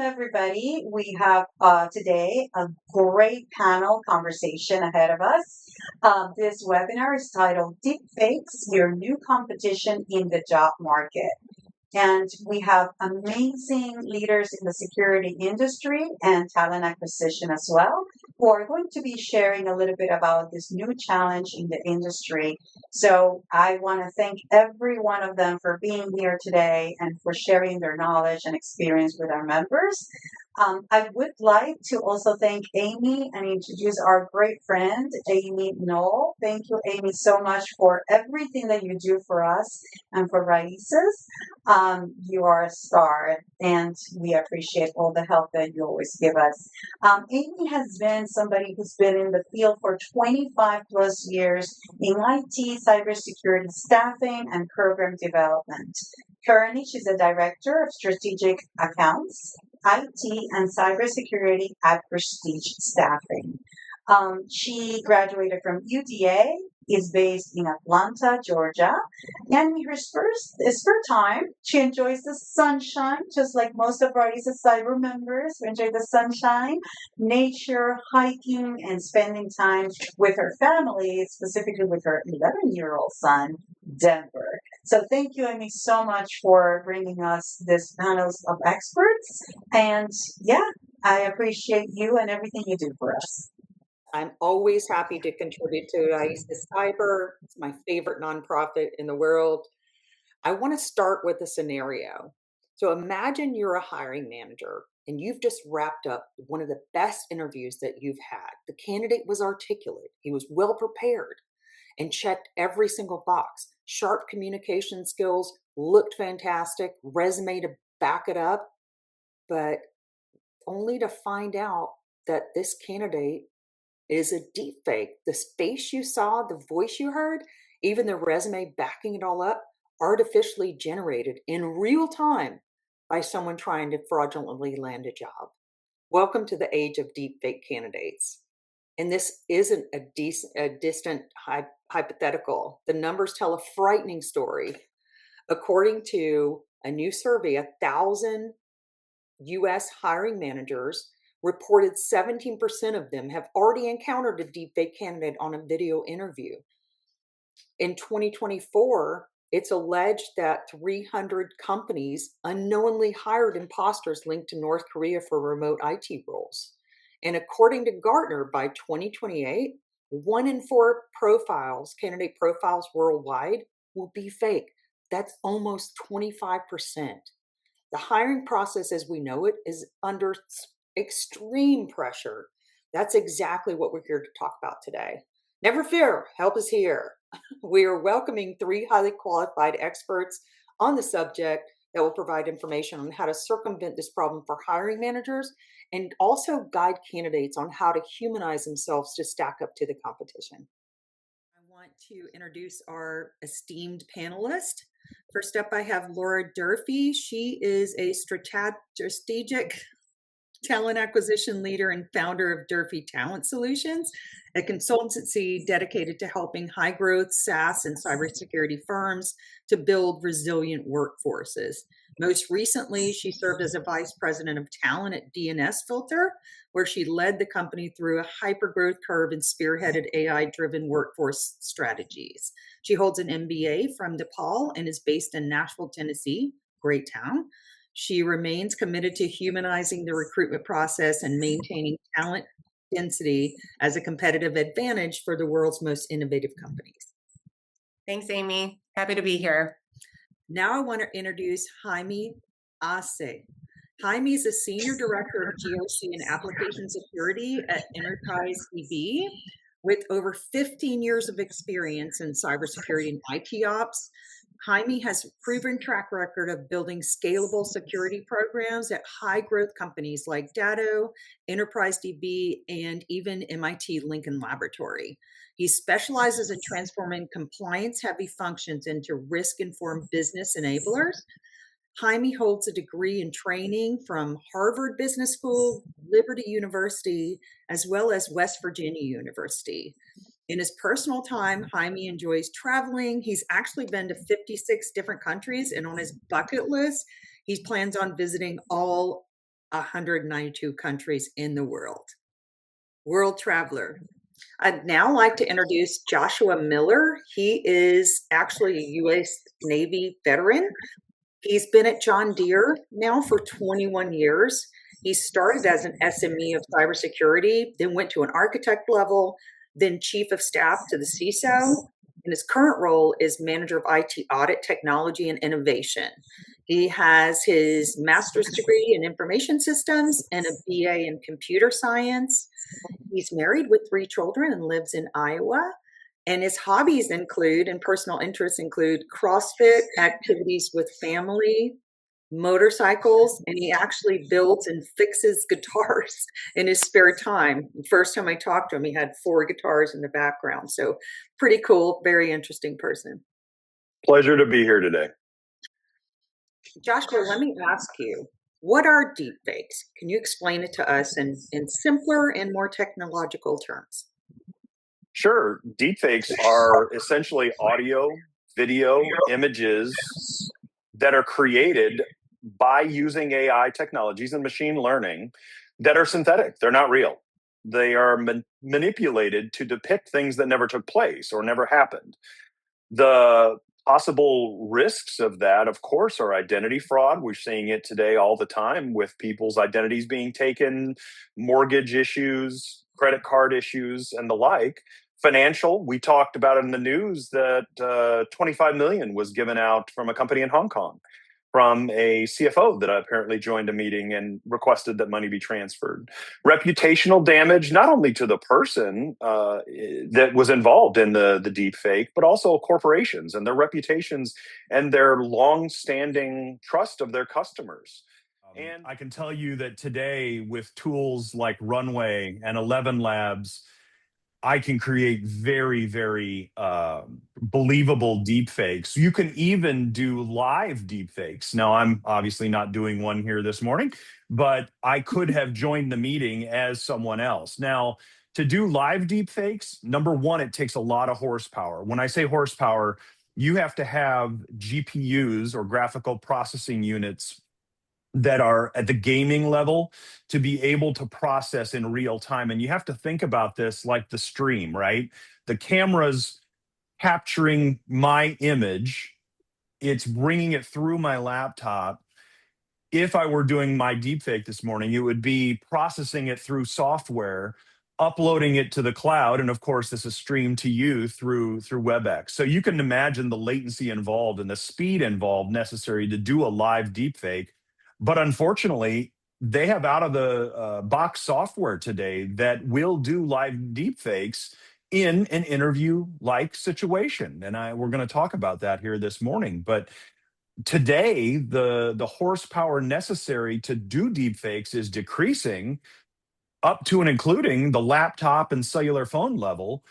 everybody. We have today a great panel conversation ahead of us. This webinar is titled Deepfakes, Your New Competition in the Job Market. And we have amazing leaders in the security industry and talent acquisition as well, who are going to be sharing a little bit about this new challenge in the industry. So I want to thank every one of them for being here today and for sharing their knowledge and experience with our members. I would like to also thank Amy and introduce our great friend, Amy Knoll. Thank you, Amy, so much for everything that you do for us and for Raices. You are a star, and we appreciate all the help that you always give us. Amy has been somebody who's been in the field for 25 plus years in IT, cybersecurity staffing, and program development. Currently, she's a director of strategic accounts, IT, and cybersecurity at Prestige Staffing. She graduated from UDA, is based in Atlanta, Georgia, and in her spare time, she enjoys the sunshine, just like most of our Cyber members. We enjoy the sunshine, nature, hiking, and spending time with her family, specifically with her 11-year-old son, Denver. So thank you, Amy, so much for bringing us this panels of experts. And yeah, I appreciate you and everything you do for us. I'm always happy to contribute to Raíces Cyber. It's my favorite nonprofit in the world. I want to start with a scenario. So imagine you're a hiring manager and you've just wrapped up one of the best interviews that you've had. The candidate was articulate, he was well prepared and checked every single box. Sharp communication skills, looked fantastic, resume to back it up, but only to find out that this candidate is a deep fake. The face you saw, the voice you heard, even the resume backing it all up, artificially generated in real time by someone trying to fraudulently land a job. Welcome to the age of deep fake candidates. And this isn't a distant hypothetical. The numbers tell a frightening story. According to a new survey, 1,000 US hiring managers reported 17% of them have already encountered a deepfake candidate on a video interview. In 2024, it's alleged that 300 companies unknowingly hired imposters linked to North Korea for remote IT roles. And according to Gartner, by 2028, 1 in 4 profiles, candidate profiles worldwide, will be fake. That's almost 25%. The hiring process as we know it is under extreme pressure. That's exactly what we're here to talk about today. Never fear, help is here. We are welcoming 3 highly qualified experts on the subject that will provide information on how to circumvent this problem for hiring managers and also guide candidates on how to humanize themselves to stack up to the competition. I want to introduce our esteemed panelist. First up, I have Laura Durfee. She is a strategic talent acquisition leader and founder of Durfee Talent Solutions, a consultancy dedicated to helping high growth SaaS and cybersecurity firms to build resilient workforces. Most recently, she served as a vice president of talent at DNS Filter, where she led the company through a hypergrowth curve and spearheaded AI-driven workforce strategies. She holds an MBA from DePaul and is based in Nashville, Tennessee, great town. She remains committed to humanizing the recruitment process and maintaining talent density as a competitive advantage for the world's most innovative companies. Thanks, Amy. Happy to be here. Now I want to introduce Jaime Ace. Jaime is a senior director of GRC and application security at Enterprise DB with over 15 years of experience in cybersecurity and IT ops. Jaime has a proven track record of building scalable security programs at high growth companies like Datto, Enterprise DB, and even MIT Lincoln Laboratory. He specializes in transforming compliance heavy functions into risk informed business enablers. Jaime holds a degree in training from Harvard Business School, Liberty University, as well as West Virginia University. In his personal time, Jaime enjoys traveling. He's actually been to 56 different countries, and on his bucket list, he plans on visiting all 192 countries in the world. World traveler. I'd now like to introduce Joshua Miller. He is actually a U.S. Navy veteran. He's been at John Deere now for 21 years. He started as an SME of cybersecurity, then went to an architect level, then chief of staff to the CISO. And his current role is manager of IT audit, technology, and innovation. He has his master's degree in information systems and a BA in computer science. He's married with 3 children and lives in Iowa. And his hobbies include, and personal interests include, CrossFit, activities with family, motorcycles, and he actually builds and fixes guitars in his spare time. The first time I talked to him, he had 4 guitars in the background. So pretty cool, very interesting person. Pleasure to be here today. Joshua, let me ask you, what are deepfakes? Can you explain it to us in simpler and more technological terms? Sure. Deepfakes are essentially audio, video, images that are created by using AI technologies and machine learning that are synthetic. They're not real. They are manipulated to depict things that never took place or never happened. The possible risks of that, of course, are identity fraud. We're seeing it today all the time with people's identities being taken, mortgage issues, credit card issues, and the like. Financial, we talked about it in the news that 25 million was given out from a company in Hong Kong from a CFO that apparently joined a meeting and requested that money be transferred. Reputational damage, not only to the person that was involved in the deep fake, but also corporations and their reputations and their long-standing trust of their customers. And I can tell you that today, with tools like Runway and 11 Labs, I can create very, very believable deepfakes. You can even do live deepfakes. Now, I'm obviously not doing one here this morning, but I could have joined the meeting as someone else. Now, to do live deepfakes, number one, it takes a lot of horsepower. When I say horsepower, you have to have GPUs or graphical processing units that are at the gaming level to be able to process in real time. And you have to think about this like the stream, right? The camera's capturing my image, it's bringing it through my laptop. If I were doing my deepfake this morning, it would be processing it through software, uploading it to the cloud, and of course, this is streamed to you through WebEx. So you can imagine the latency involved and the speed involved necessary to do a live deepfake. But unfortunately, they have out of the box software today that will do live deepfakes in an interview-like situation. And we're going to talk about that here this morning. But today, the horsepower necessary to do deepfakes is decreasing up to and including the laptop and cellular phone level,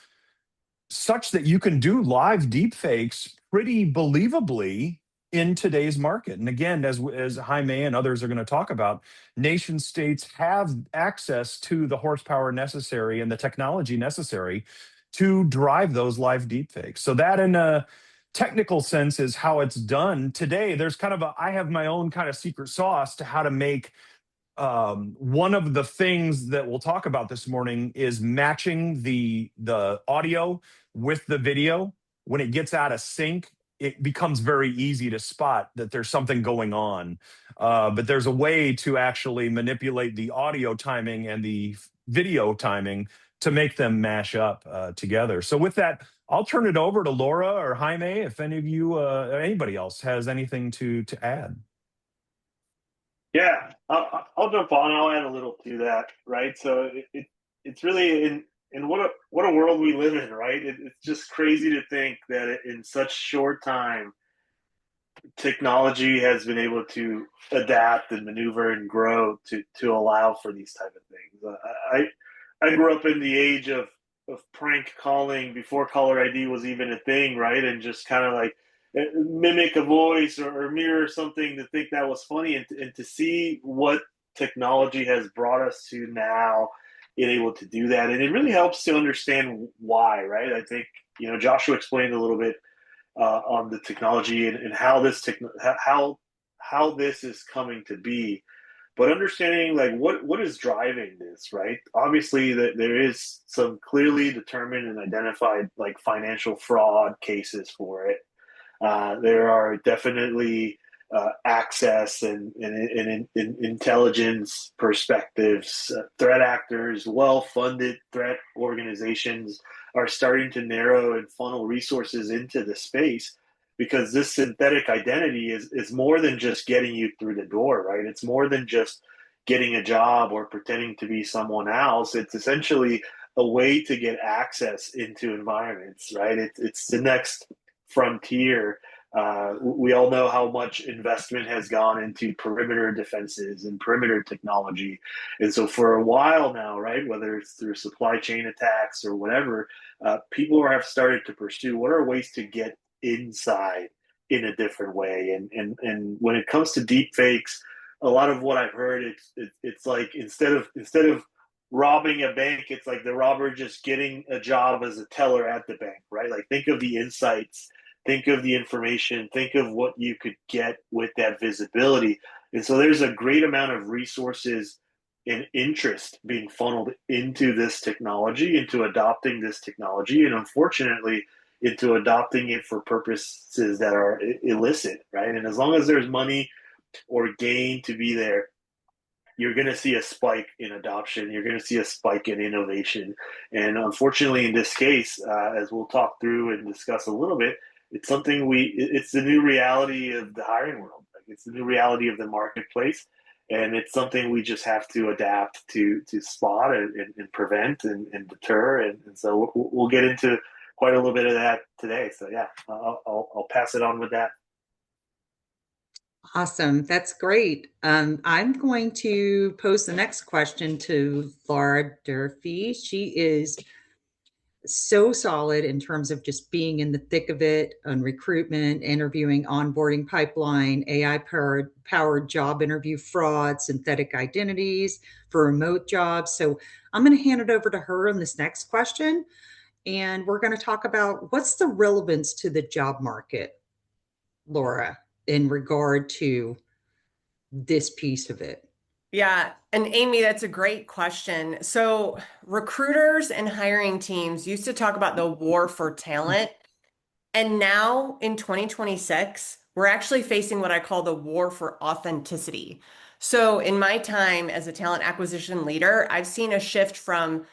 such that you can do live deepfakes pretty believably in today's market. And again, as Jaime and others are going to talk about, nation states have access to the horsepower necessary and the technology necessary to drive those live deepfakes. So that, in a technical sense, is how it's done today. There's kind of I have my own kind of secret sauce to how to make one of the things that we'll talk about this morning is matching the audio with the video. When it gets out of sync, it becomes very easy to spot that there's something going on. But there's a way to actually manipulate the audio timing and the video timing to make them mash up together. So with that, I'll turn it over to Laura or Jaime if any of you, anybody else has anything to add. Yeah, I'll jump on. I'll add a little to that, right? So it's really in what a world we live in, right? It's just crazy to think that in such short time, technology has been able to adapt and maneuver and grow to allow for these type of things. I grew up in the age of prank calling before caller ID was even a thing, right? And just kind of like mimic a voice or mirror something to think that was funny, and to see what technology has brought us to now, being able to do that. And it really helps to understand why, right? I think, Joshua explained a little bit on the technology and how this how this is coming to be. but understanding like what is driving this, right? Obviously, that there is some clearly determined and identified like financial fraud cases for it. There are definitely access and intelligence perspectives. Threat actors, well-funded threat organizations are starting to narrow and funnel resources into the space because this synthetic identity is more than just getting you through the door, right? It's more than just getting a job or pretending to be someone else. It's essentially a way to get access into environments, right? It's the next frontier. We all know how much investment has gone into perimeter defenses and perimeter technology. And so for a while now, right, whether it's through supply chain attacks or whatever, people have started to pursue what are ways to get inside in a different way. And when it comes to deep fakes, a lot of what I've heard, it's like instead of robbing a bank, it's like the robber just getting a job as a teller at the bank, right? Like think of the insights, think of the information, think of what you could get with that visibility. And so there's a great amount of resources and interest being funneled into this technology, into adopting this technology, and unfortunately, into adopting it for purposes that are illicit, right? And as long as there's money or gain to be there, you're going to see a spike in adoption. You're going to see a spike in innovation. And unfortunately, in this case, as we'll talk through and discuss a little bit, it's something it's the new reality of the hiring world. Like it's the new reality of the marketplace. And it's something we just have to adapt to spot and prevent and deter. And so we'll get into quite a little bit of that today. So yeah, I'll pass it on with that. Awesome. That's great. I'm going to pose the next question to Laura Durfee. She is so solid in terms of just being in the thick of it on recruitment, interviewing, onboarding pipeline, AI powered job interview fraud, synthetic identities for remote jobs. So I'm going to hand it over to her in this next question. And we're going to talk about what's the relevance to the job market, Laura, in regard to this piece of it. Yeah. And Amy, that's a great question. So recruiters and hiring teams used to talk about the war for talent. And now in 2026, we're actually facing what I call the war for authenticity. So in my time as a talent acquisition leader, I've seen a shift from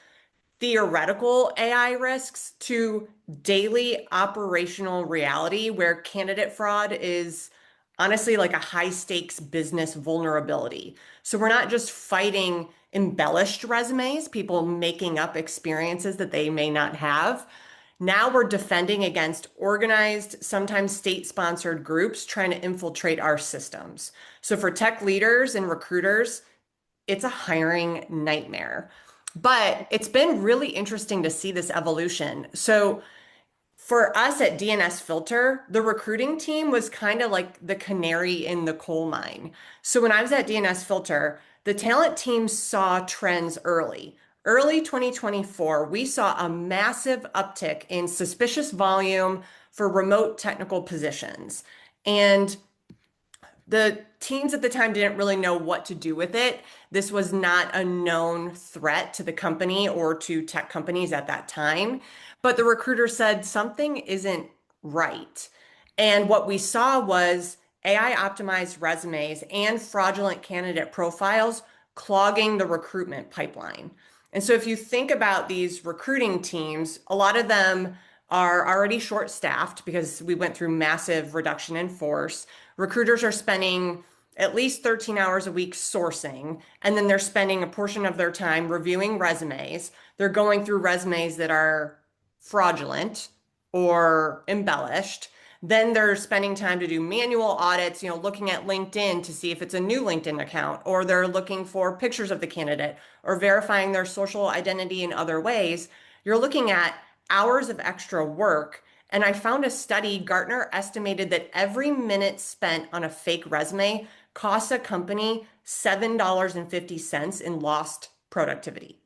theoretical AI risks to daily operational reality where candidate fraud is honestly like a high stakes business vulnerability. So we're not just fighting embellished resumes, people making up experiences that they may not have. Now we're defending against organized, sometimes state-sponsored groups trying to infiltrate our systems. So for tech leaders and recruiters, it's a hiring nightmare. But it's been really interesting to see this evolution. So for us at DNS Filter, the recruiting team was kind of like the canary in the coal mine. So when I was at DNS Filter, the talent team saw trends early. Early 2024, we saw a massive uptick in suspicious volume for remote technical positions. And the teams at the time didn't really know what to do with it. This was not a known threat to the company or to tech companies at that time. But the recruiter said something isn't right. And what we saw was AI optimized resumes and fraudulent candidate profiles clogging the recruitment pipeline. And so if you think about these recruiting teams, a lot of them are already short staffed because we went through massive reduction in force. Recruiters are spending at least 13 hours a week sourcing, and then they're spending a portion of their time reviewing resumes. They're going through resumes that are fraudulent or embellished. Then they're spending time to do manual audits, looking at LinkedIn to see if it's a new LinkedIn account, or they're looking for pictures of the candidate or verifying their social identity in other ways. You're looking at hours of extra work. And I found a study, Gartner estimated that every minute spent on a fake resume costs a company $7.50 in lost productivity.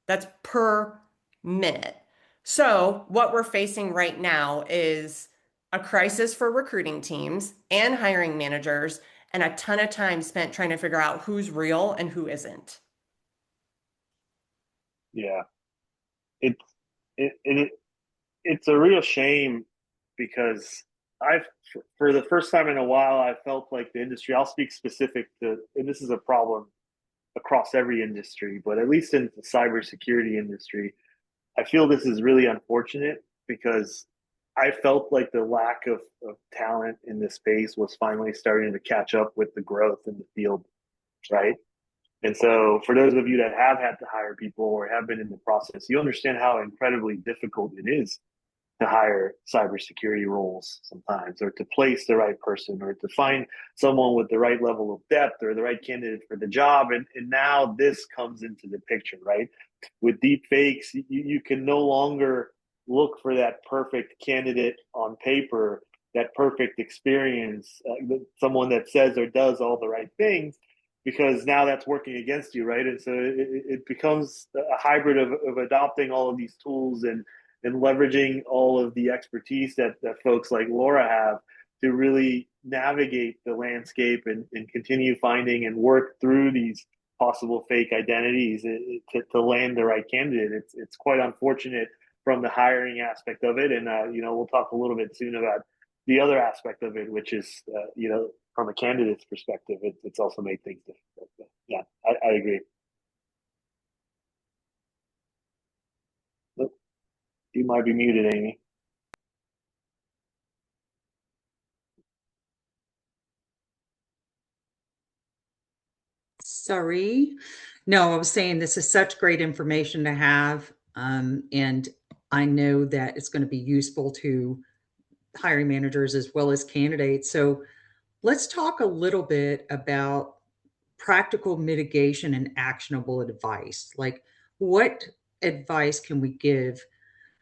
That's per minute. So what we're facing right now is a crisis for recruiting teams and hiring managers. and a ton of time spent trying to figure out who's real and who isn't. Yeah, it's a real shame because for the first time in a while, I felt like the industry, I'll speak specific to, and this is a problem across every industry, but at least in the cybersecurity industry, I feel this is really unfortunate because I felt like the lack of talent in this space was finally starting to catch up with the growth in the field, right? And so, for those of you that have had to hire people or have been in the process, you understand how incredibly difficult it is to hire cybersecurity roles sometimes, or to place the right person, or to find someone with the right level of depth or the right candidate for the job. And now this comes into the picture, right? With deep fakes, you can no longer look for that perfect candidate on paper, that perfect experience, someone that says or does all the right things, because now that's working against you, right? And so it becomes a hybrid of adopting all of these tools and leveraging all of the expertise that folks like Laura have to really navigate the landscape and continue finding and work through these possible fake identities to land the right candidate. It's quite unfortunate from the hiring aspect of it. And, we'll talk a little bit soon about the other aspect of it, which is, from a candidate's perspective, it's also made things difficult. But yeah, I agree. You might be muted, Amy. Sorry. No, I was saying this is such great information to have. And I know that it's going to be useful to hiring managers as well as candidates. So let's talk a little bit about practical mitigation and actionable advice. Like, what advice can we give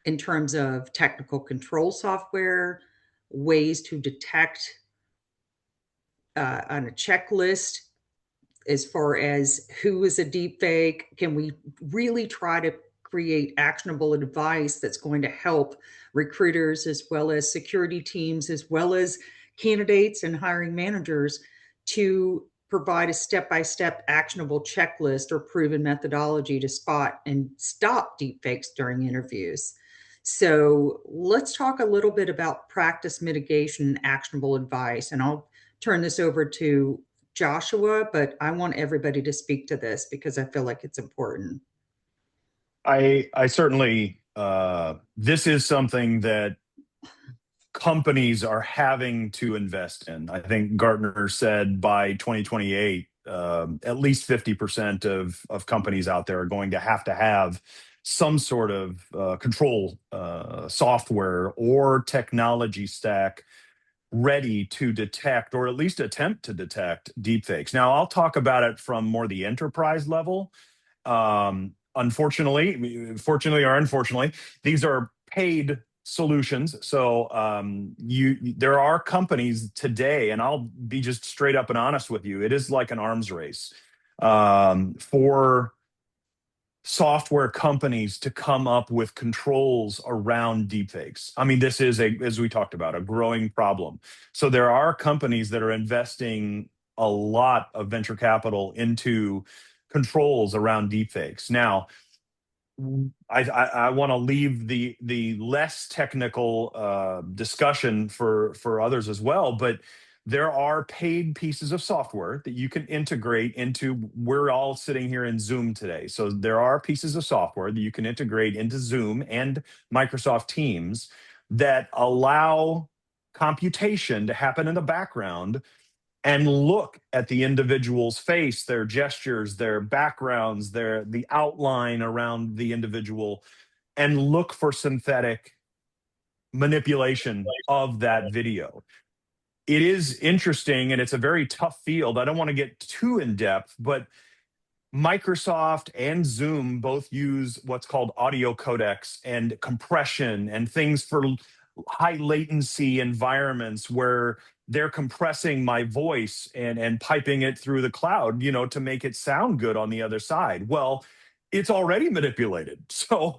in terms of technical control software, ways to detect on a checklist as far as who is a deep fake? Can we really try to create actionable advice that's going to help recruiters as well as security teams, as well as candidates and hiring managers to provide a step-by-step actionable checklist or proven methodology to spot and stop deepfakes during interviews? So let's talk a little bit about practice mitigation and actionable advice. And I'll turn this over to Joshua, but I want everybody to speak to this because I feel like it's important. I certainly, this is something that companies are having to invest in. I think Gartner said by 2028, at least 50% of companies out there are going to have some sort of control software or technology stack ready to detect, or at least attempt to detect, deepfakes. Now, I'll talk about it from more the enterprise level. Fortunately or unfortunately, these are paid solutions. So there are companies today, and I'll be just straight up and honest with you, it is like an arms race for software companies to come up with controls around deepfakes. I mean, this is, as we talked about, a growing problem. So there are companies that are investing a lot of venture capital into controls around deepfakes. Now, I want to leave the less technical discussion for others as well, but there are paid pieces of software that you can integrate into. We're all sitting here in Zoom today, so there are pieces of software that you can integrate into Zoom and Microsoft Teams that allow computation to happen in the background and look at the individual's face, their gestures, their backgrounds, the outline around the individual, and look for synthetic manipulation of that video. It is interesting, and it's a very tough field. I don't want to get too in depth, but Microsoft and Zoom both use what's called audio codecs and compression and things for high latency environments where they're compressing my voice and piping it through the cloud, to make it sound good on the other side. Well, it's already manipulated. So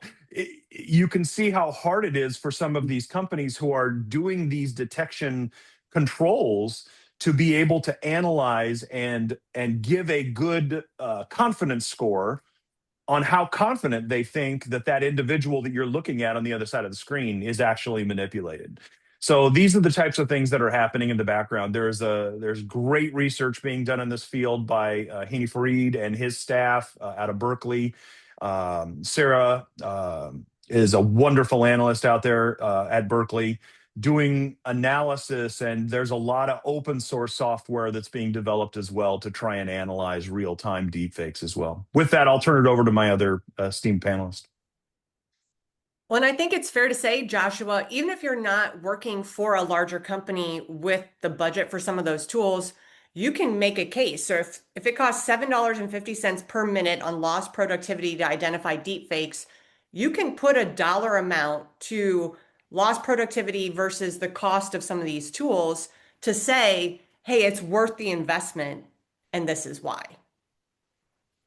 you can see how hard it is for some of these companies who are doing these detection controls to be able to analyze and give a good confidence score on how confident they think that that individual that you're looking at on the other side of the screen is actually manipulated. So these are the types of things that are happening in the background. There's great research being done in this field by Haney Farid and his staff out of Berkeley. Sarah is a wonderful analyst out there at Berkeley doing analysis, and there's a lot of open source software that's being developed as well to try and analyze real-time deepfakes as well. With that, I'll turn it over to my other esteemed panelist. Well, and I think it's fair to say, Joshua, even if you're not working for a larger company with the budget for some of those tools, you can make a case. So if it costs $7.50 per minute on lost productivity to identify deepfakes, you can put a dollar amount to lost productivity versus the cost of some of these tools to say, hey, it's worth the investment, and this is why.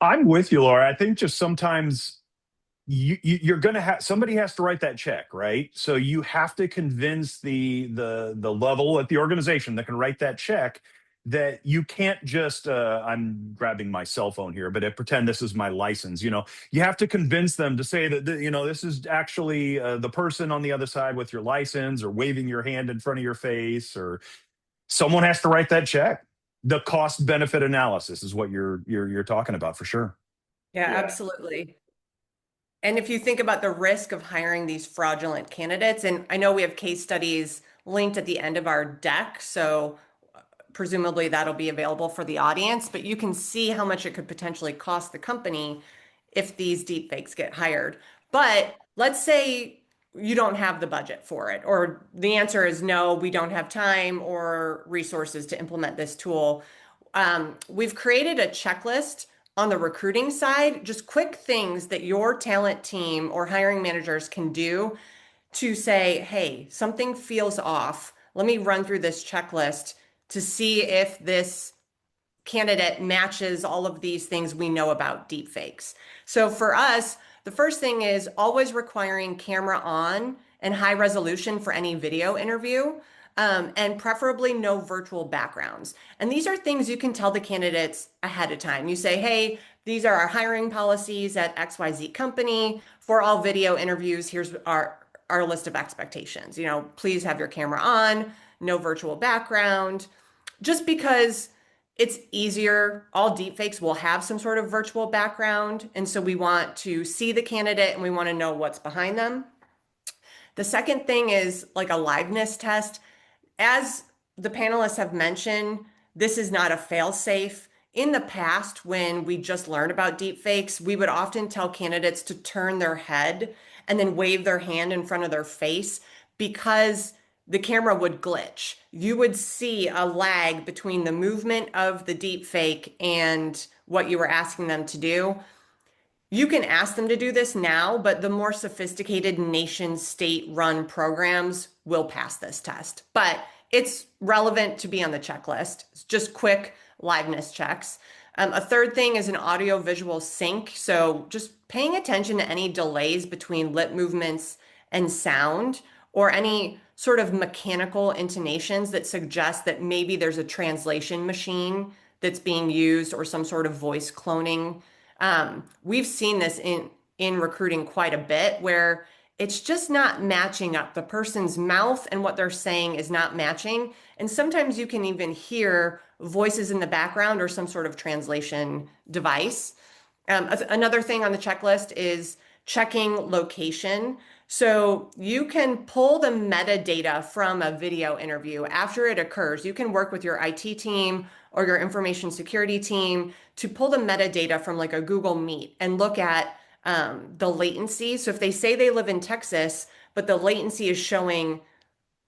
I'm with you, Laura. I think just sometimes you're going to have somebody has to write that check, right? So you have to convince the level at the organization that can write that check that you can't just I'm grabbing my cell phone here, but pretend this is my license. You have to convince them to say that this is actually the person on the other side with your license, or waving your hand in front of your face, or someone has to write that check. The cost benefit analysis is what you're talking about for sure. Yeah, absolutely. And if you think about the risk of hiring these fraudulent candidates, and I know we have case studies linked at the end of our deck, so presumably that'll be available for the audience, but you can see how much it could potentially cost the company if these deepfakes get hired. But let's say you don't have the budget for it, or the answer is no, we don't have time or resources to implement this tool. We've created a checklist on the recruiting side, just quick things that your talent team or hiring managers can do to say, hey, something feels off. Let me run through this checklist to see if this candidate matches all of these things we know about deepfakes. So for us, the first thing is always requiring camera on and high resolution for any video interview. And preferably no virtual backgrounds. And these are things you can tell the candidates ahead of time. You say, hey, these are our hiring policies at XYZ company. For all video interviews, here's our list of expectations. Please have your camera on, no virtual background, just because it's easier. All deepfakes will have some sort of virtual background. And so we want to see the candidate and we want to know what's behind them. The second thing is like a liveness test. As the panelists have mentioned, this is not a fail-safe. In the past, when we just learned about deepfakes, we would often tell candidates to turn their head and then wave their hand in front of their face because the camera would glitch. You would see a lag between the movement of the deepfake and what you were asking them to do. You can ask them to do this now, but the more sophisticated nation state run programs will pass this test. But it's relevant to be on the checklist. It's just quick liveness checks. A third thing is an audio visual sync. So just paying attention to any delays between lip movements and sound, or any sort of mechanical intonations that suggest that maybe there's a translation machine that's being used or some sort of voice cloning. We've seen this in recruiting quite a bit, where it's just not matching up. The person's mouth and what they're saying is not matching. And sometimes you can even hear voices in the background or some sort of translation device. Another thing on the checklist is checking location. So you can pull the metadata from a video interview after it occurs. You can work with your IT team or your information security team to pull the metadata from like a Google Meet and look at the latency. So if they say they live in Texas, but the latency is showing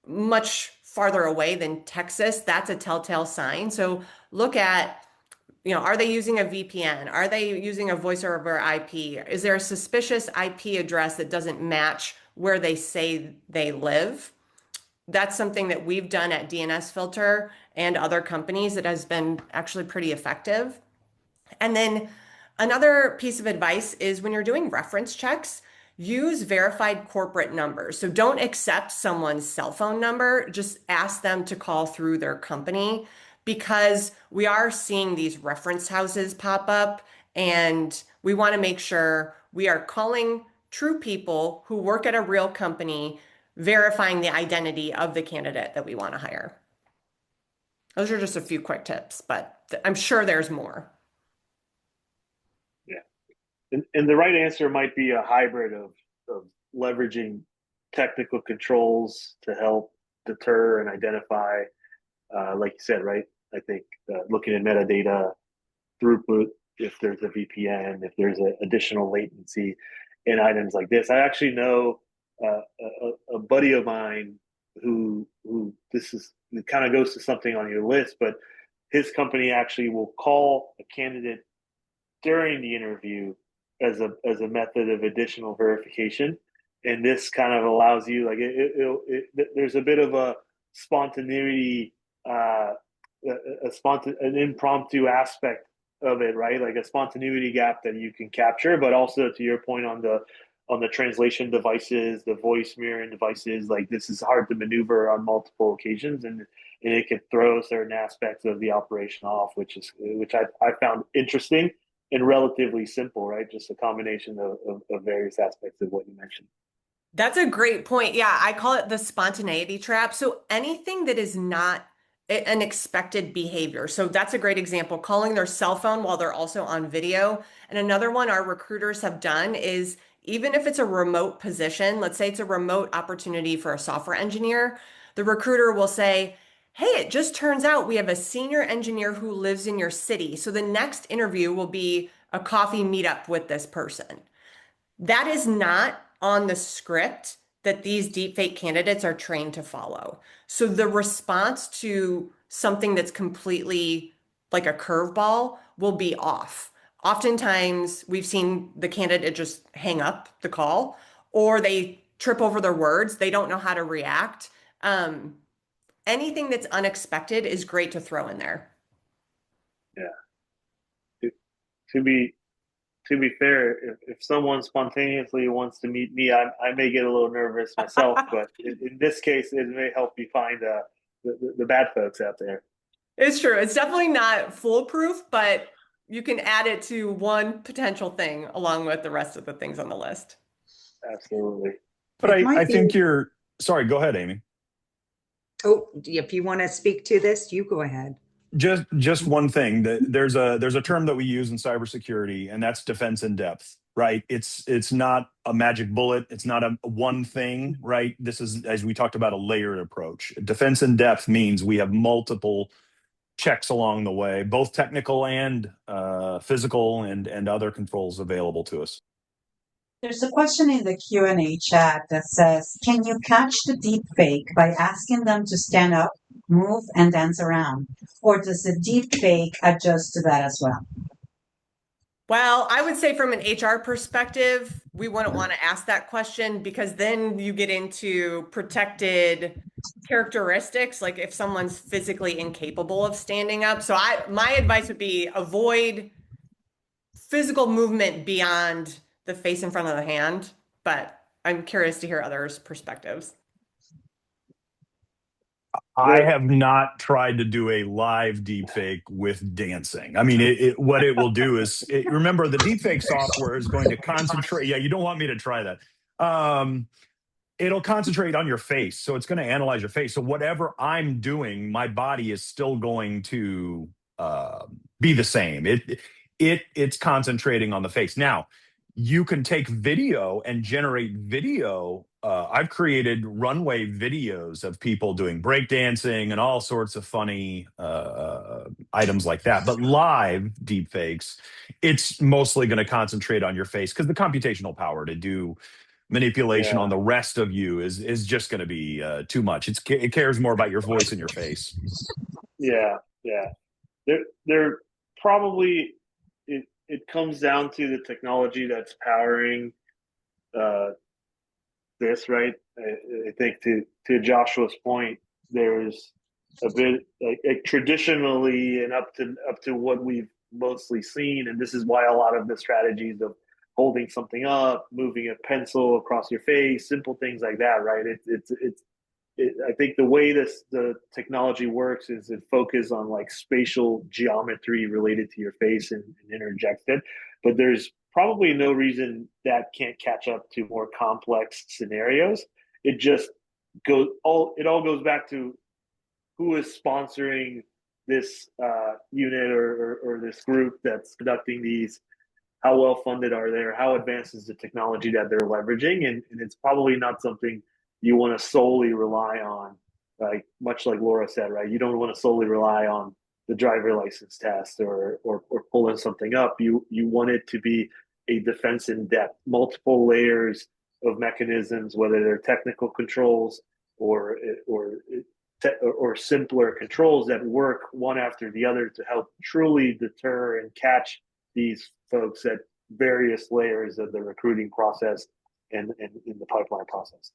much farther away than Texas, that's a telltale sign. So look at, are they using a VPN? Are they using a voice over IP? Is there a suspicious IP address that doesn't match where they say they live? That's something that we've done at DNS Filter and other companies that has been actually pretty effective. And then another piece of advice is when you're doing reference checks, use verified corporate numbers. So don't accept someone's cell phone number. Just ask them to call through their company, because we are seeing these reference houses pop up, and we want to make sure we are calling true people who work at a real company, verifying the identity of the candidate that we want to hire. Those are just a few quick tips, but I'm sure there's more. Yeah. And the right answer might be a hybrid of leveraging technical controls to help deter and identify, like you said, right? I think looking at metadata, throughput, if there's a VPN, if there's additional latency in items like this. I actually know a buddy of mine who this is, it kind of goes to something on your list, but his company actually will call a candidate during the interview as a method of additional verification, and this kind of allows you, like, there's a bit of a spontaneity, an impromptu aspect of it, right? Like a spontaneity gap that you can capture, but also to your point on the translation devices, the voice mirroring devices, like this is hard to maneuver on multiple occasions, and it can throw certain aspects of the operation off, which I found interesting and relatively simple, right? Just a combination of various aspects of what you mentioned. That's a great point. Yeah, I call it the spontaneity trap. So anything that is not an expected behavior. So that's a great example, calling their cell phone while they're also on video. And another one our recruiters have done is, even if it's a remote position, let's say it's a remote opportunity for a software engineer, the recruiter will say, hey, it just turns out we have a senior engineer who lives in your city. So the next interview will be a coffee meetup with this person. That is not on the script that these deepfake candidates are trained to follow. So the response to something that's completely like a curveball will be off. Oftentimes, we've seen the candidate just hang up the call, or they trip over their words. They don't know how to react. Anything that's unexpected is great to throw in there. Yeah. To be fair, if someone spontaneously wants to meet me, I may get a little nervous myself, but in this case, it may help you find the bad folks out there. It's true. It's definitely not foolproof, but you can add it to one potential thing along with the rest of the things on the list. Absolutely. But I be- think you're sorry. Go ahead, Amy. Oh, if you want to speak to this, you go ahead. Just one thing, that there's a term that we use in cybersecurity, and that's defense in depth, right? It's not a magic bullet. It's not a one thing, right? This is, as we talked about, a layered approach. Defense in depth means we have multiple checks along the way, both technical and physical and other controls available to us. There's a question in the Q&A chat that says, can you catch the deep fake by asking them to stand up, move, and dance around? Or does the deep fake adjust to that as well? Well, I would say from an HR perspective, we wouldn't want to ask that question, because then you get into protected characteristics, like if someone's physically incapable of standing up. So my advice would be avoid physical movement beyond the face in front of the hand, but I'm curious to hear others' perspectives. I have not tried to do a live deepfake with dancing. I mean, what it will do is, remember, the deepfake software is going to concentrate. Yeah, you don't want me to try that. It'll concentrate on your face. So it's going to analyze your face. So whatever I'm doing, my body is still going to be the same. It's concentrating on the face. Now, you can take video and generate video. I've created runway videos of people doing breakdancing and all sorts of funny items like that. But live deepfakes, it's mostly going to concentrate on your face, because the computational power to do manipulation on the rest of you is just going to be too much. It cares more about your voice and your face. Yeah. There probably, it comes down to the technology that's powering this, right? I think to Joshua's point, there's a bit like traditionally, and up to what we've mostly seen, and this is why a lot of the strategies of holding something up, moving a pencil across your face, simple things like that, right? I think the way the technology works is it focuses on like spatial geometry related to your face and interjects it. But there's probably no reason that can't catch up to more complex scenarios. It just it all goes back to who is sponsoring this unit or this group that's conducting these. How well funded are they? How advanced is the technology that they're leveraging? And it's probably not something you want to solely rely on, like much like Laura said, right? You don't want to solely rely on the driver license test or pulling something up. You want it to be a defense in depth, multiple layers of mechanisms, whether they're technical controls or simpler controls that work one after the other to help truly deter and catch these folks at various layers of the recruiting process and in the pipeline process.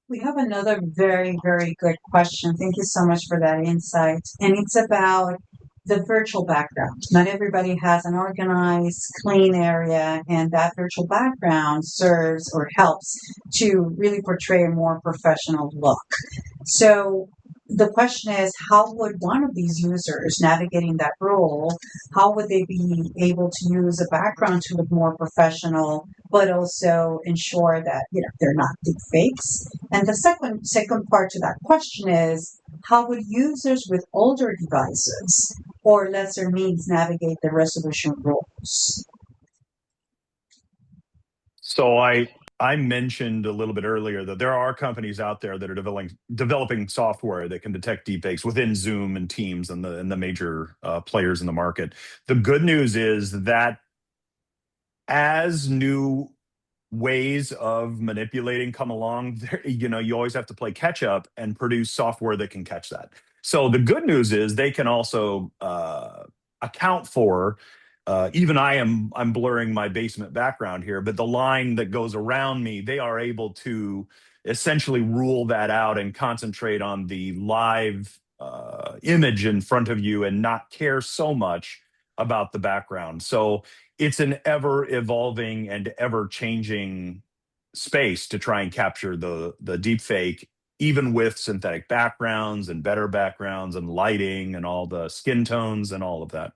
We have another very, very good question. Thank you so much for that insight. And it's about the virtual background. Not everybody has an organized, clean area, and that virtual background serves or helps to really portray a more professional look. So the question is, how would one of these users navigating that role, how would they be able to use a background to look more professional, but also ensure that they're not deep fakes? And the second part to that question is, how would users with older devices or lesser means navigate the resolution rules? So I mentioned a little bit earlier that there are companies out there that are developing software that can detect deepfakes within Zoom and Teams and the major players in the market. The good news is that as new ways of manipulating come along, you always have to play catch up and produce software that can catch that. So the good news is they can also account for. Even I'm blurring my basement background here, but the line that goes around me, they are able to essentially rule that out and concentrate on the live image in front of you and not care so much about the background. So it's an ever evolving and ever changing space to try and capture the deep fake, even with synthetic backgrounds and better backgrounds and lighting and all the skin tones and all of that.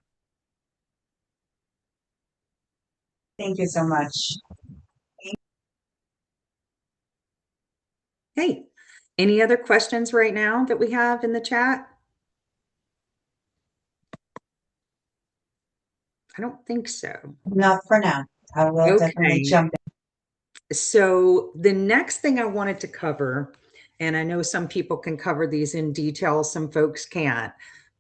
Thank you so much. Hey, any other questions right now that we have in the chat? I don't think so. Not for now. I will definitely jump in. So the next thing I wanted to cover, and I know some people can cover these in detail, some folks can't,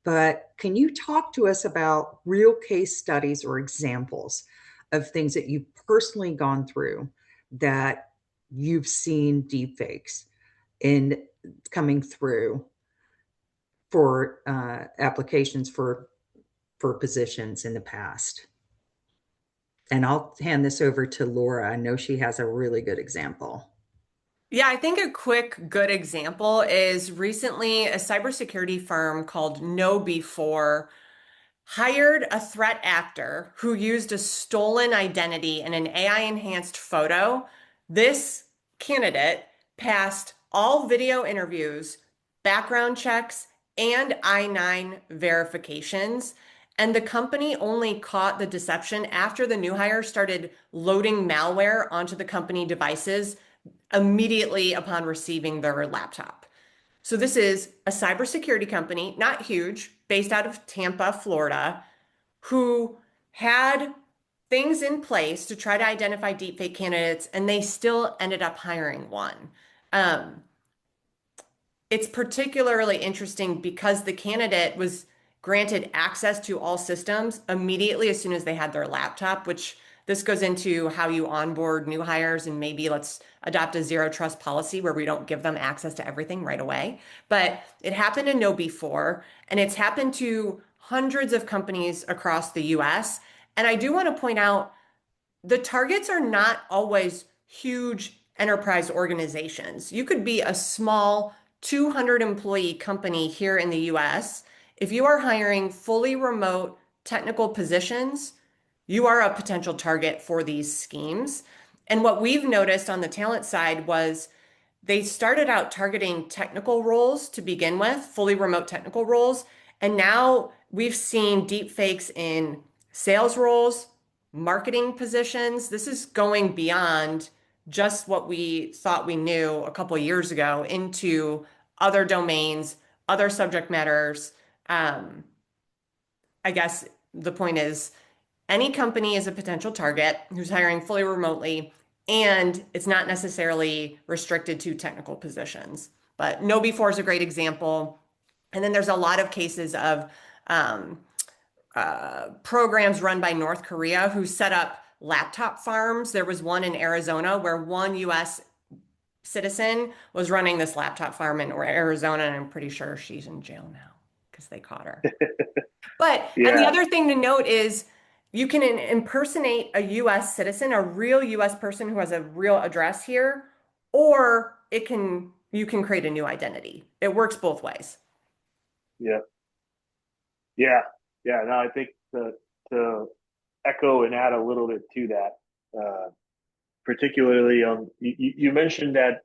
but can you talk to us about real case studies or examples of things that you've personally gone through that you've seen deepfakes in coming through for applications for positions in the past? And I'll hand this over to Laura. I know she has a really good example. Yeah, I think a quick good example is recently a cybersecurity firm called KnowBe4 hired a threat actor who used a stolen identity in an AI enhanced photo. This candidate passed all video interviews, background checks, and I-9 verifications. And the company only caught the deception after the new hire started loading malware onto the company devices immediately upon receiving their laptop. So this is a cybersecurity company, not huge, based out of Tampa, Florida, who had things in place to try to identify deepfake candidates, and they still ended up hiring one. It's particularly interesting because the candidate was granted access to all systems immediately as soon as they had their laptop, which this goes into how you onboard new hires, and maybe let's adopt a zero trust policy where we don't give them access to everything right away. But it happened in KnowBe4, and it's happened to hundreds of companies across the US. And I do want to point out the targets are not always huge enterprise organizations. You could be a small 200 employee company here in the US. If you are hiring fully remote technical positions, you are a potential target for these schemes. And what we've noticed on the talent side was they started out targeting technical roles to begin with, fully remote technical roles. And now we've seen deep fakes in sales roles, marketing positions. This is going beyond just what we thought we knew a couple of years ago into other domains, other subject matters. I guess the point is any company is a potential target who's hiring fully remotely, and it's not necessarily restricted to technical positions. But KnowBe4 is a great example. And then there's a lot of cases of programs run by North Korea who set up laptop farms. There was one in Arizona where one US citizen was running this laptop farm in Arizona, and I'm pretty sure she's in jail now because they caught her. But, and the other thing to note is you can impersonate a US citizen, a real US person who has a real address here, or you can create a new identity. It works both ways. Yeah. No, I think to echo and add a little bit to that, particularly you mentioned that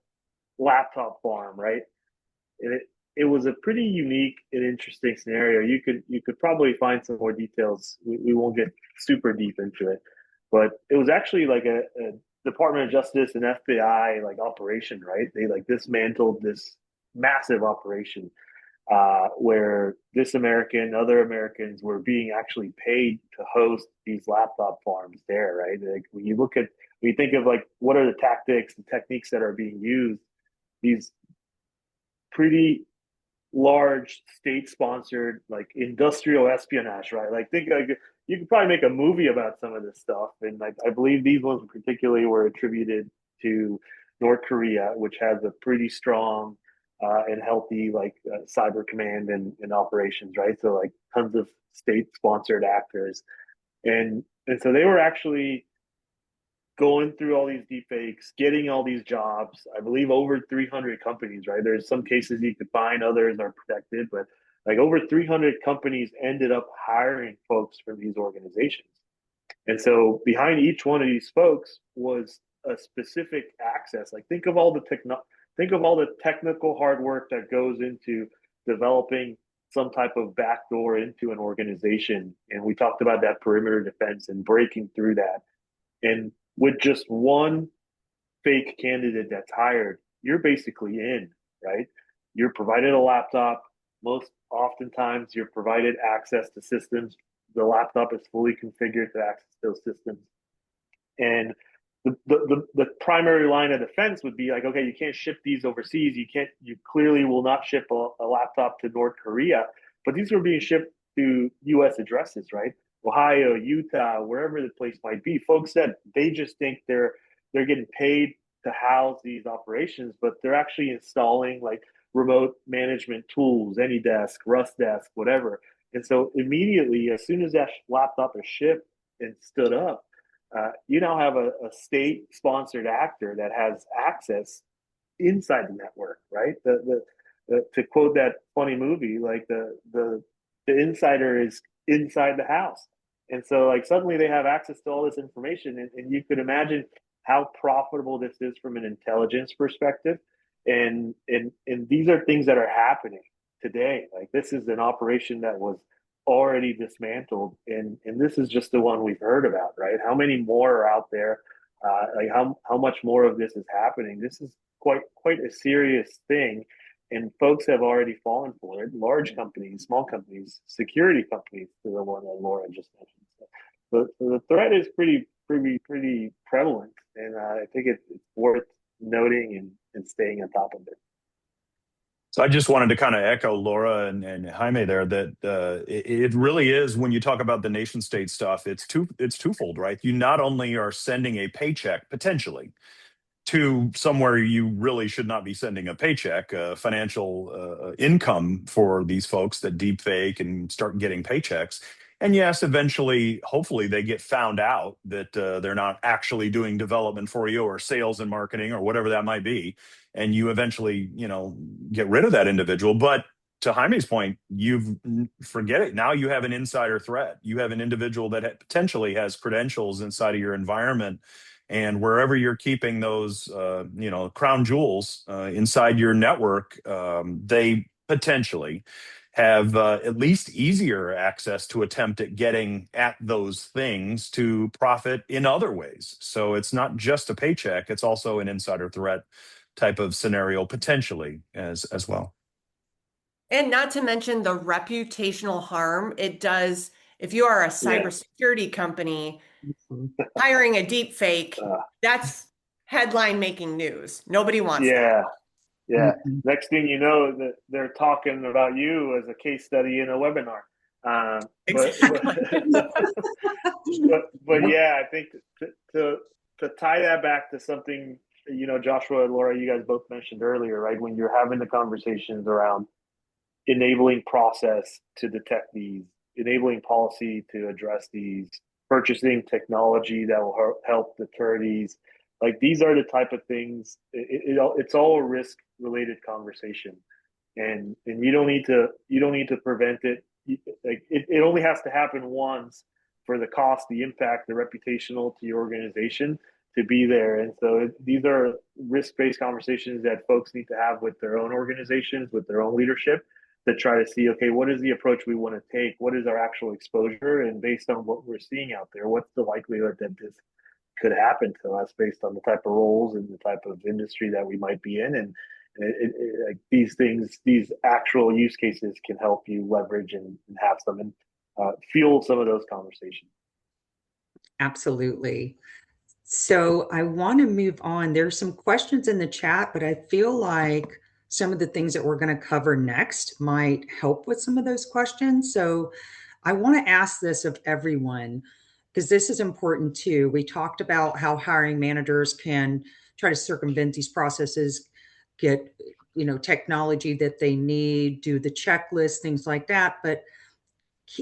laptop farm, right? And it was a pretty unique and interesting scenario. You could probably find some more details. We won't get super deep into it, but it was actually like a Department of Justice and FBI like operation, right? They like dismantled this massive operation where this American, other Americans were being actually paid to host these laptop farms there, right? Like when you think of like what are the tactics, the techniques that are being used, these pretty large state-sponsored like industrial espionage, right? Like think like you could probably make a movie about some of this stuff, and like I believe these ones particularly were attributed to North Korea, which has a pretty strong and healthy like cyber command and operations, right? So like tons of state-sponsored actors, and so they were actually going through all these deepfakes, getting all these jobs. I believe over 300 companies, right? There's some cases you could find, others are protected, but like over 300 companies ended up hiring folks from these organizations. And so behind each one of these folks was a specific access. Like think of all the technical hard work that goes into developing some type of backdoor into an organization. And we talked about that perimeter defense and breaking through that. And with just one fake candidate that's hired, you're basically in, right? You're provided a laptop. Most oftentimes, you're provided access to systems. The laptop is fully configured to access those systems. And the primary line of defense would be like, okay, you can't ship these overseas. You clearly will not ship a laptop to North Korea, but these were being shipped to U.S. addresses, right? Ohio, Utah, wherever the place might be. Folks said they just think they're getting paid to house these operations, but they're actually installing like remote management tools, AnyDesk, RustDesk, whatever. And so immediately, as soon as that laptop is shipped and stood up, you now have a state-sponsored actor that has access inside the network, right? To quote that funny movie, like the insider is inside the house. And so like suddenly they have access to all this information, and you could imagine how profitable this is from an intelligence perspective. And these are things that are happening today. Like this is an operation that was already dismantled, and this is just the one we've heard about, right? How many more are out there? Like how much more of this is happening? This is quite a serious thing, and folks have already fallen for it. Large companies, small companies, security companies, to the one that Laura just mentioned. So the threat is pretty prevalent, and I think it's worth noting and staying on top of it. So I just wanted to kind of echo Laura and Jaime there that it really is, when you talk about the nation state stuff, it's twofold, right? You not only are sending a paycheck potentially to somewhere you really should not be sending a paycheck, financial income for these folks that deepfake and start getting paychecks. And yes, eventually, hopefully they get found out that they're not actually doing development for you or sales and marketing or whatever that might be. And you eventually, get rid of that individual. But to Jaime's point, forget it. Now you have an insider threat. You have an individual that potentially has credentials inside of your environment And wherever you're keeping those, crown jewels inside your network, they potentially have at least easier access to attempt at getting at those things to profit in other ways. So it's not just a paycheck; it's also an insider threat type of scenario potentially as well. And not to mention the reputational harm it does if you are a cybersecurity company hiring a deep fake, that's headline making news. Nobody wants that. Yeah. Next thing you know, that they're talking about you as a case study in a webinar. Exactly. But yeah, I think to tie that back to something, Joshua and Laura, you guys both mentioned earlier, right? When you're having the conversations around enabling process to detect these, enabling policy to address these, purchasing technology that will help deter these. Like these are the type of things. It's all a risk related conversation, and you don't need to prevent it. Like it only has to happen once for the cost, the impact, the reputational to your organization to be there. And so these are risk based conversations that folks need to have with their own organizations, with their own leadership, to try to see, okay, what is the approach we want to take? What is our actual exposure? And based on what we're seeing out there, what's the likelihood that this could happen to us based on the type of roles and the type of industry that we might be in? And like these things, these actual use cases can help you leverage and have some and fuel some of those conversations. Absolutely. So I want to move on. There's some questions in the chat, but I feel like some of the things that we're going to cover next might help with some of those questions. So I want to ask this of everyone because this is important too. We talked about how hiring managers can try to circumvent these processes, get technology that they need, do the checklist, things like that. But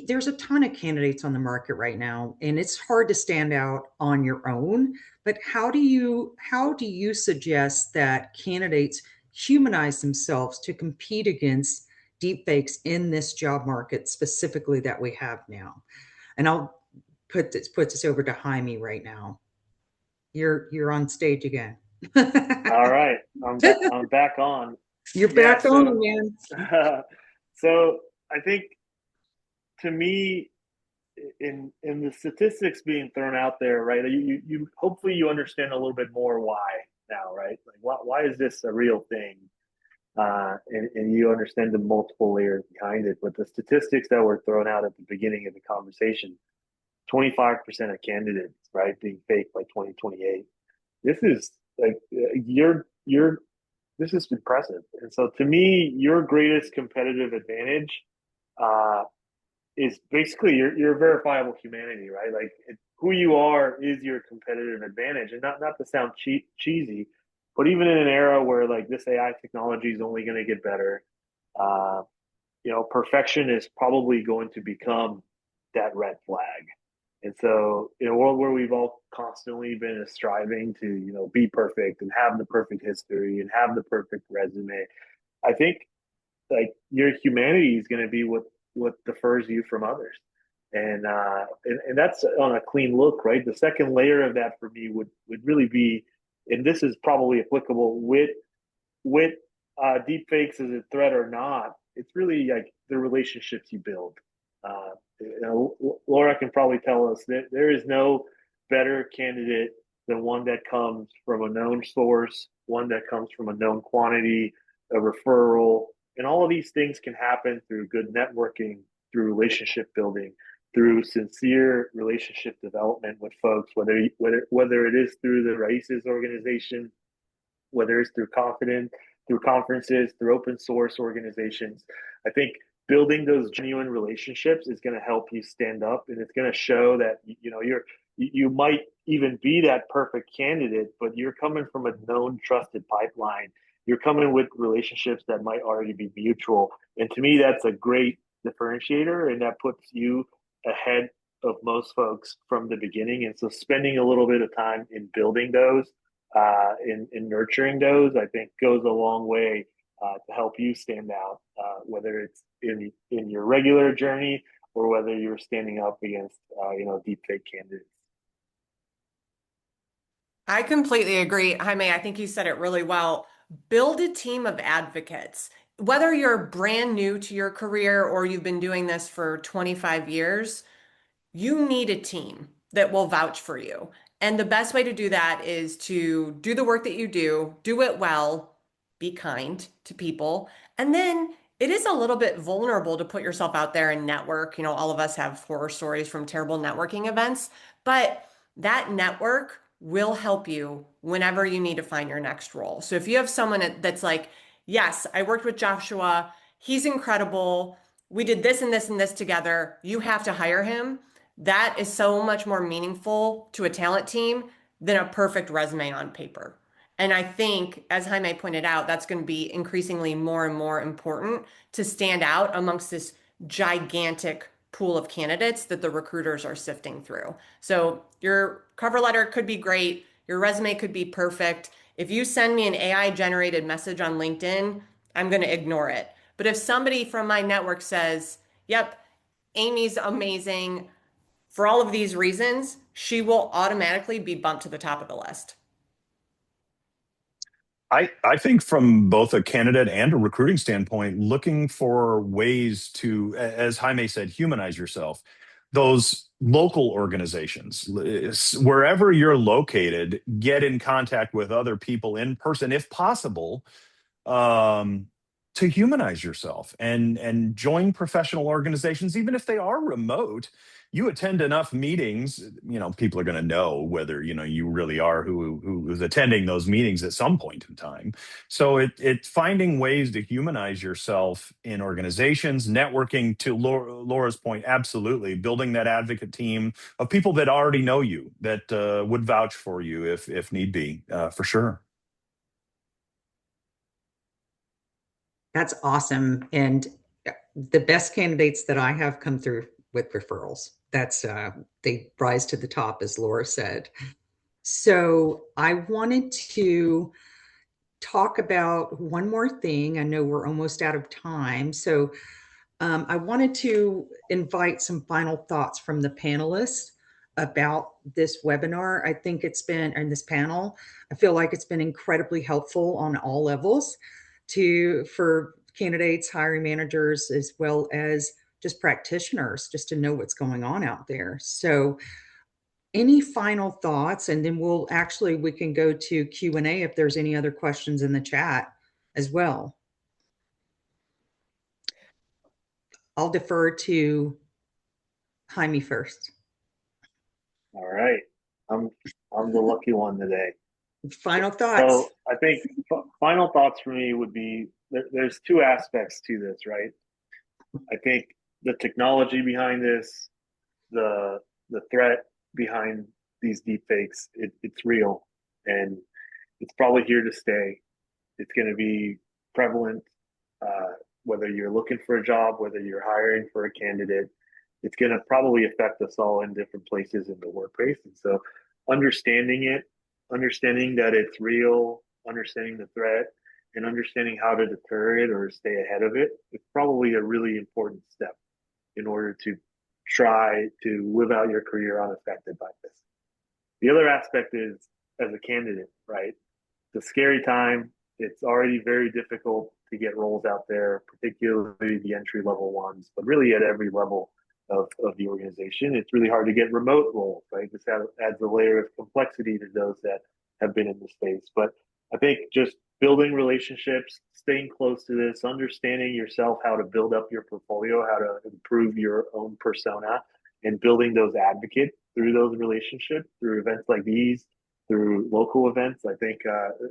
there's a ton of candidates on the market right now, and it's hard to stand out on your own. But how do you suggest that candidates humanize themselves to compete against deepfakes in this job market specifically that we have now? And I'll put this over to Jaime right now. You're on stage again. All right, I'm back on. You're back on, man. So I think, to me, in the statistics being thrown out there, right? You hopefully you understand a little bit more why now, right? Like why is this a real thing? And you understand the multiple layers behind it. But the statistics that were thrown out at the beginning of the conversation, 25% of candidates, right, being fake by 2028. This is like this is impressive. And so to me, your greatest competitive advantage is basically your verifiable humanity, right? Like who you are is your competitive advantage, and not to sound cheesy, but even in an era where like this AI technology is only going to get better, perfection is probably going to become that red flag. And so in a world where we've all constantly been striving to, be perfect and have the perfect history and have the perfect resume, I think like your humanity is going to be what differs you from others. And that's on a clean look, right? The second layer of that for me would really be, and this is probably applicable with deep fakes as a threat or not. It's really like the relationships you build. Laura can probably tell us that there is no better candidate than one that comes from a known source, one that comes from a known quantity, a referral, and all of these things can happen through good networking, through relationship building, through sincere relationship development with folks, whether it is through the Raices organization, whether it's through conferences, through open source organizations. I think building those genuine relationships is going to help you stand up, and it's going to show that you might even be that perfect candidate, but you're coming from a known, trusted pipeline. You're coming with relationships that might already be mutual, and to me, that's a great differentiator, and that puts you ahead of most folks from the beginning. And so, spending a little bit of time in building those, in nurturing those, I think goes a long way to help you stand out, whether it's in your regular journey or whether you're standing up against deepfake candidates. I completely agree. Jaime, I think you said it really well. Build a team of advocates. Whether you're brand new to your career or you've been doing this for 25 years, you need a team that will vouch for you. And the best way to do that is to do the work that you do it well, be kind to people. And then it is a little bit vulnerable to put yourself out there and network. You know, all of us have horror stories from terrible networking events, but that network will help you whenever you need to find your next role. So if you have someone that's like, yes, I worked with Joshua, he's incredible. We did this and this and this together. You have to hire him. That is so much more meaningful to a talent team than a perfect resume on paper. And I think, as Jaime pointed out, that's going to be increasingly more and more important to stand out amongst this gigantic pool of candidates that the recruiters are sifting through. So your cover letter could be great, your resume could be perfect. If you send me an AI generated message on LinkedIn, I'm going to ignore it. But if somebody from my network says, yep, Amy's amazing for all of these reasons, she will automatically be bumped to the top of the list. I think from both a candidate and a recruiting standpoint, looking for ways to, as Jaime said, humanize yourself. Those local organizations, wherever you're located, get in contact with other people in person, if possible, um, to humanize yourself and join professional organizations, even if they are remote. You attend enough meetings, people are going to know whether you really are who's attending those meetings at some point in time. So it's finding ways to humanize yourself in organizations, networking. To Laura's point, absolutely building that advocate team of people that already know you, that would vouch for you if need be, for sure. That's awesome. And the best candidates that I have come through with referrals. That's they rise to the top, as Laura said. So I wanted to talk about one more thing. I know we're almost out of time. So I wanted to invite some final thoughts from the panelists about this webinar. I think it's been, and this panel, I feel like it's been incredibly helpful on all levels for candidates, hiring managers, as well as just practitioners, just to know what's going on out there. So any final thoughts? And then we can go to Q&A if there's any other questions in the chat as well. I'll defer to Jaime first. All right. I'm the lucky one today. Final thoughts. So I think final thoughts for me would be there's two aspects to this, right? I think the technology behind this, the threat behind these deepfakes, it's real, and it's probably here to stay. It's going to be prevalent, whether you're looking for a job, whether you're hiring for a candidate. It's going to probably affect us all in different places in the workplace. And so understanding it, understanding that it's real, understanding the threat, and understanding how to deter it or stay ahead of it is probably a really important step in order to try to live out your career unaffected by this. The other aspect is as a candidate, right? It's a scary time. It's already very difficult to get roles out there, particularly the entry level ones, but really at every level of the organization. It's really hard to get remote roles, right? This adds a layer of complexity to those that have been in the space. But I think just building relationships, staying close to this, understanding yourself, how to build up your portfolio, how to improve your own persona, and building those advocates through those relationships, through events like these, through local events. I think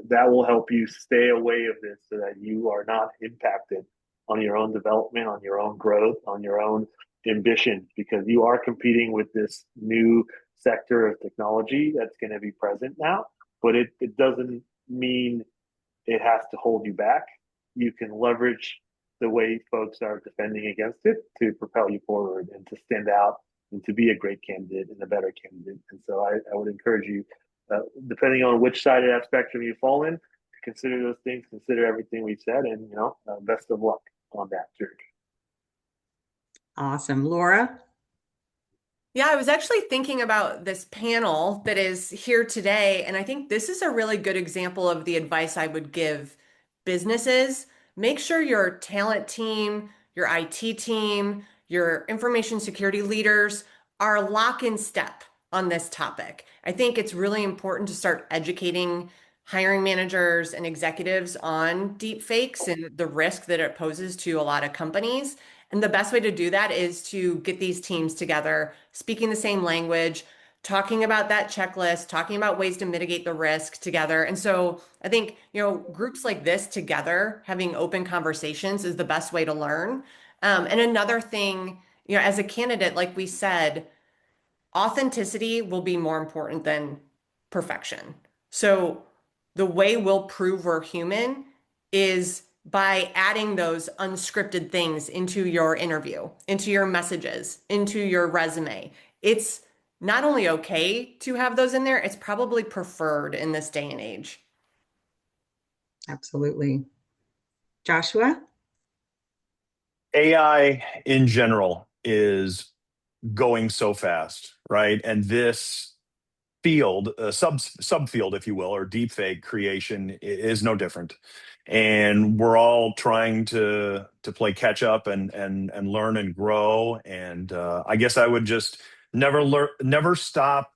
that will help you stay away of this so that you are not impacted on your own development, on your own growth, on your own ambition, because you are competing with this new sector of technology that's going to be present now. But it doesn't mean it has to hold you back. You can leverage the way folks are defending against it to propel you forward and to stand out and to be a great candidate and a better candidate. And so I would encourage you, depending on which side of that spectrum you fall in, to consider those things, consider everything we've said, and best of luck on that journey. Awesome. Laura? Yeah, I was actually thinking about this panel that is here today, and I think this is a really good example of the advice I would give businesses. Make sure your talent team, your IT team, your information security leaders are lock in step on this topic. I think it's really important to start educating hiring managers and executives on deep fakes and the risk that it poses to a lot of companies. And the best way to do that is to get these teams together, speaking the same language, talking about that checklist, talking about ways to mitigate the risk together. And so I think, groups like this together, having open conversations is the best way to learn. And another thing, as a candidate, like we said, authenticity will be more important than perfection. So the way we'll prove we're human is by adding those unscripted things into your interview, into your messages, into your resume. It's not only okay to have those in there, it's probably preferred in this day and age. Absolutely. Joshua? AI in general is going so fast, right? And this field, subfield, if you will, or deepfake creation is no different. And we're all trying to play catch up and learn and grow. And I guess I would just never stop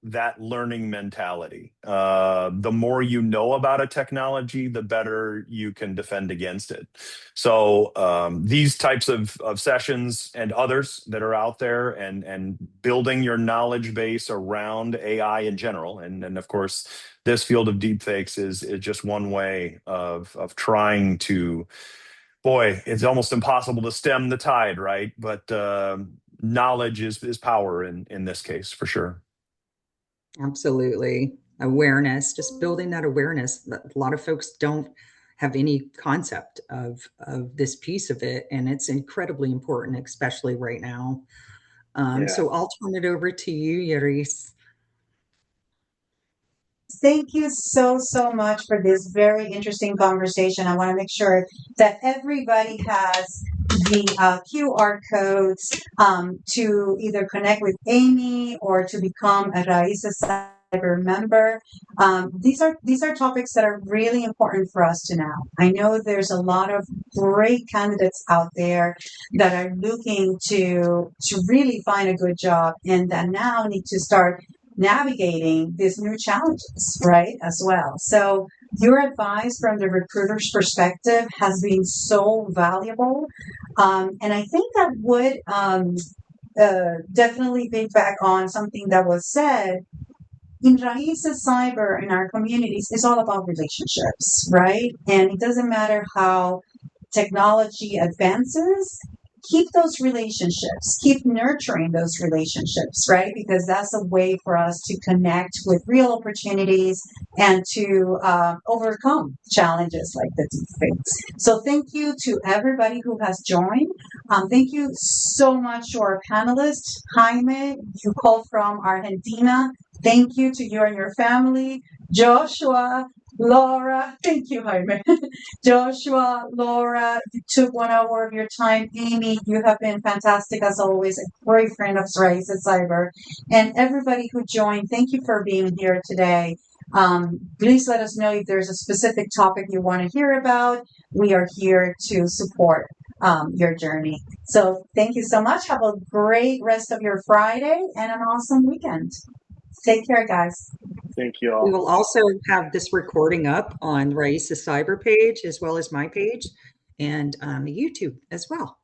that learning mentality. The more you know about a technology, the better you can defend against it. So these types of sessions and others that are out there, and building your knowledge base around AI in general, and of course, this field of deepfakes is just one way of trying to. Boy, it's almost impossible to stem the tide, right? But knowledge is power in this case, for sure. Absolutely. Awareness, just building that awareness. A lot of folks don't have any concept of this piece of it, and it's incredibly important, especially right now. Yeah. So I'll turn it over to you, Yaris. Thank you so, so much for this very interesting conversation. I want to make sure that everybody has the QR codes to either connect with Amy or to become a Raíces Cyber member. These are topics that are really important for us to know. I know there's a lot of great candidates out there that are looking to really find a good job and that now need to start navigating these new challenges, right, as well. So your advice from the recruiter's perspective has been so valuable. And I think that would definitely piggyback on something that was said. In Raíces Cyber, in our communities, is all about relationships, right? And it doesn't matter how technology advances, keep those relationships, keep nurturing those relationships, right? Because that's a way for us to connect with real opportunities and to overcome challenges like the deepfakes. So thank you to everybody who has joined. Thank you so much to our panelists. Jaime, you called from Argentina. Thank you to you and your family. Joshua, Laura, thank you, Jaime. Joshua, Laura, you took 1 hour of your time. Amy, you have been fantastic as always, a great friend of Raíces Cyber. And everybody who joined, thank you for being here today. Please let us know if there's a specific topic you want to hear about. We are here to support your journey. So thank you so much. Have a great rest of your Friday and an awesome weekend. Take care, guys. Thank you We all. will also have this recording up on Raíces Cyber page as well as my page and on YouTube as well.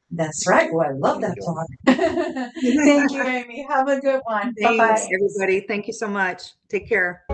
That's right. Oh, I love that talk. Thank you, Amy. Have a good one. Bye-bye. Thanks, everybody. Thank you so much. Take care.